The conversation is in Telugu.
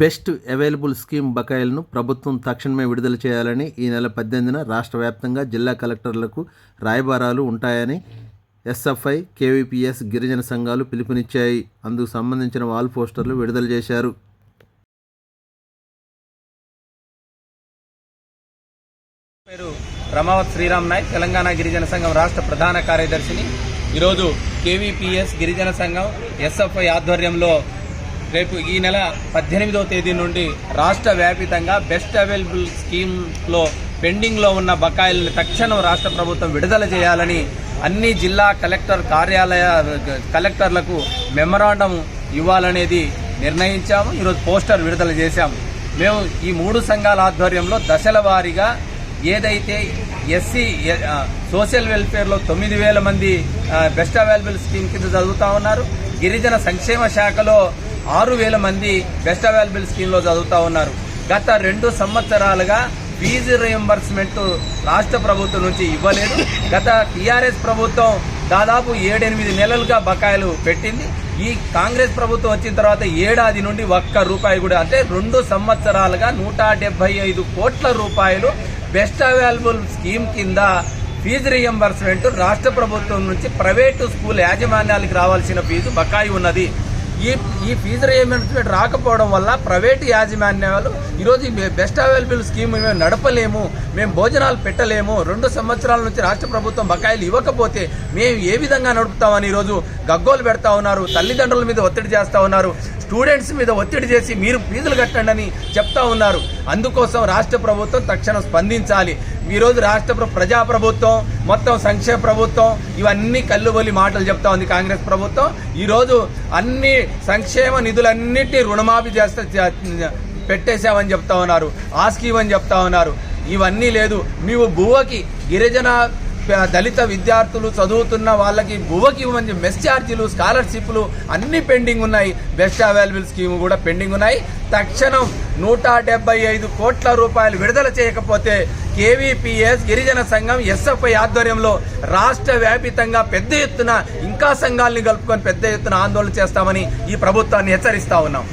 బెస్ట్ అవైలబుల్ స్కీమ్ బకాయిలను ప్రభుత్వం తక్షణమే విడుదల చేయాలని ఈ నెల 18న రాష్ట్ర వ్యాప్తంగా జిల్లా కలెక్టర్లకు రాయబారాలు ఉంటాయని ఎస్ఎఫ్ఐ, కేవీపీఎస్ గిరిజన సంఘాలు పిలుపునిచ్చాయి. అందుకు సంబంధించిన వాల్ పోస్టర్లు విడుదల చేశారు. పేరు రమావత్ శ్రీరామ్ నాయక్, తెలంగాణ గిరిజన సంఘం రాష్ట్ర ప్రధాన కార్యదర్శిని. ఈరోజు కేవీపీఎస్ గిరిజన సంఘం ఎస్ఎఫ్ఐ ఆధ్వర్యంలో రేపు ఈ నెల 18వ తేదీ నుండి రాష్ట్ర వ్యాపితంగా బెస్ట్ అవైలబుల్ స్కీమ్లో పెండింగ్లో ఉన్న బకాయిలను తక్షణం రాష్ట్ర ప్రభుత్వం విడుదల చేయాలని అన్ని జిల్లా కలెక్టర్లకు మెమరాండం ఇవ్వాలనేది నిర్ణయించాము. ఈరోజు పోస్టర్ విడుదల చేశాము. మేము ఈ 3 సంఘాల ఆధ్వర్యంలో దశల వారీగా ఏదైతే ఎస్సీ సోషల్ వెల్ఫేర్లో 9,000 మంది బెస్ట్ అవైలబుల్ స్కీమ్ కింద చదువుతూ ఉన్నారు. గిరిజన సంక్షేమ శాఖలో 6,000 మంది బెస్ట్ అవైలబుల్ స్కీమ్లో చదువుతూ ఉన్నారు. గత 2 సంవత్సరాలుగా ఫీజు రియంబర్స్మెంట్ రాష్ట్ర ప్రభుత్వం నుంచి ఇవ్వలేదు. గత టీఆర్ఎస్ ప్రభుత్వం దాదాపు 7-8 నెలలుగా బకాయిలు పెట్టింది. ఈ కాంగ్రెస్ ప్రభుత్వం వచ్చిన తర్వాత ఏడాది నుండి ₹1 కూడా, అంటే 2 సంవత్సరాలుగా 175 కోట్ల రూపాయలు బెస్ట్ అవైలబుల్ స్కీమ్ కింద ఫీజు రియంబర్స్మెంట్ రాష్ట్ర ప్రభుత్వం నుంచి ప్రైవేటు స్కూల్ యాజమాన్యాలకు రావాల్సిన ఫీజు బకాయి ఉన్నది. ఈ ఫీజు రియంబర్స్మెంట్ రాకపోవడం వల్ల ప్రైవేటు యాజమాన్యాలు ఈరోజు బెస్ట్ అవైలబుల్ స్కీమ్ మేము నడపలేము, మేము భోజనాలు పెట్టలేము, 2 సంవత్సరాల నుంచి రాష్ట్ర ప్రభుత్వం బకాయిలు ఇవ్వకపోతే మేము ఏ విధంగా నడుపుతామని ఈరోజు గగ్గోలు పెడతా ఉన్నారు. తల్లిదండ్రుల మీద ఒత్తిడి చేస్తూ ఉన్నారు. స్టూడెంట్స్ మీద ఒత్తిడి చేసి మీరు ఫీజులు కట్టండి అని చెప్తా ఉన్నారు. అందుకోసం రాష్ట్ర ప్రభుత్వం తక్షణం స్పందించాలి. ఈరోజు రాష్ట్ర ప్రజాప్రభుత్వం, మొత్తం సంక్షేమ ప్రభుత్వం, ఇవన్నీ కల్లుబొల్లి మాటలు చెప్తా ఉంది కాంగ్రెస్ ప్రభుత్వం. ఈరోజు అన్ని సంక్షేమ నిధులన్నింటినీ రుణమాఫీ పెట్టేశామని చెప్తా ఉన్నారు, ఆస్కీమని చెప్తా ఉన్నారు. ఇవన్నీ లేదు. నీవు బువ్వకి గిరిజన దళిత విద్యార్థులు చదువుతున్న వాళ్ళకి బువ్వకి ఇవ్వమని మెస్ ఛార్జీలు, స్కాలర్షిప్లు అన్నీ పెండింగ్ ఉన్నాయి. బెస్ట్ అవైలబుల్ స్కీమ్ కూడా పెండింగ్ ఉన్నాయి. తక్షణం 175 కోట్ల రూపాయలు విడుదల చేయకపోతే కేవీపీఎస్ గిరిజన సంఘం ఎస్ఎఫ్ఐ ఆధ్వర్యంలో రాష్ట్ర వ్యాపితంగా పెద్ద ఎత్తున ఇంకా సంఘాలని కలుపుకొని పెద్ద ఎత్తున ఆందోళన చేస్తామని ఈ ప్రభుత్వాన్ని హెచ్చరిస్తా ఉన్నాం.